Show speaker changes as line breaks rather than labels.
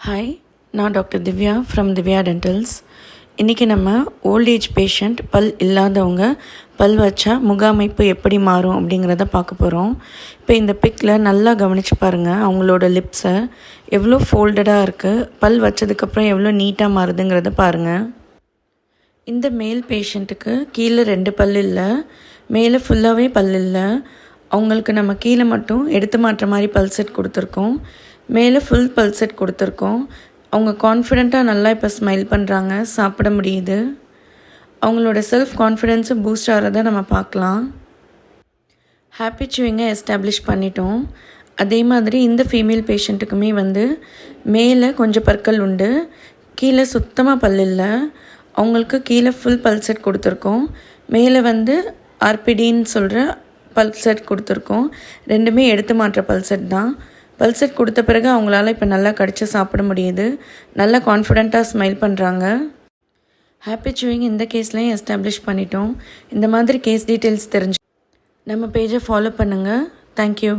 Hi, நான் doctor Divya from Divya டென்டல்ஸ். இன்றைக்கி நம்ம ஓல்ட் ஏஜ் பேஷண்ட் பல் இல்லாதவங்க பல் வச்சா முக அமைப்பு எப்படி மாறும் அப்படிங்கிறத பார்க்க போகிறோம். இப்போ இந்த பிக்கில் நல்லா கவனித்து பாருங்கள், அவங்களோட லிப்ஸை எவ்வளோ ஃபோல்டடாக இருக்குது, பல் வச்சதுக்கப்புறம் எவ்வளோ நீட்டாக மாறுதுங்கிறத பாருங்கள். இந்த மேல் பேஷண்ட்டுக்கு கீழே 2 பல் இல்லை, மேலே ஃபுல்லாகவே பல் இல்லை. அவங்களுக்கு நம்ம கீழே மட்டும் எடுத்து மாட்டுற மாதிரி பல் செட் கொடுத்துருக்கோம், மேலே ஃபுல் பல் செட் கொடுத்துருக்கோம். அவங்க கான்ஃபிடெண்ட்டாக நல்லா இப்போ ஸ்மைல் பண்ணுறாங்க, சாப்பிட முடியுது. அவங்களோட செல்ஃப் கான்ஃபிடென்ஸு பூஸ்ட் ஆகிறத நம்ம பார்க்கலாம். ஹாப்பி சூயிங்கை எஸ்டாப்ளிஷ் பண்ணிட்டோம். அதே மாதிரி இந்த ஃபீமேல் பேஷண்ட்டுக்குமே மேலே கொஞ்சம் பற்கள் உண்டு, கீழே சுத்தமாக பல் இல்லை. அவங்களுக்கு கீழே ஃபுல் பல் செட் கொடுத்துருக்கோம், மேலே ஆர்பிடின்னு சொல்கிற பல் செட் கொடுத்துருக்கோம். ரெண்டுமே எடுத்து மாட்டுற பல் செட் தான். பல் செட் கொடுத்த பிறகு அவங்களால இப்போ நல்லா கடிச்சு சாப்பிட முடியுது, நல்லா கான்ஃபிடெண்ட்டாக ஸ்மைல் பண்ணுறாங்க. ஹாப்பி சூயிங் இந்த கேஸ்லையும் எஸ்டாப்ளிஷ் பண்ணிட்டோம். இந்த மாதிரி கேஸ் டீட்டெயில்ஸ் தெரிஞ்சு நம்ம பேஜை ஃபாலோ பண்ணுங்கள். தேங்க்யூ.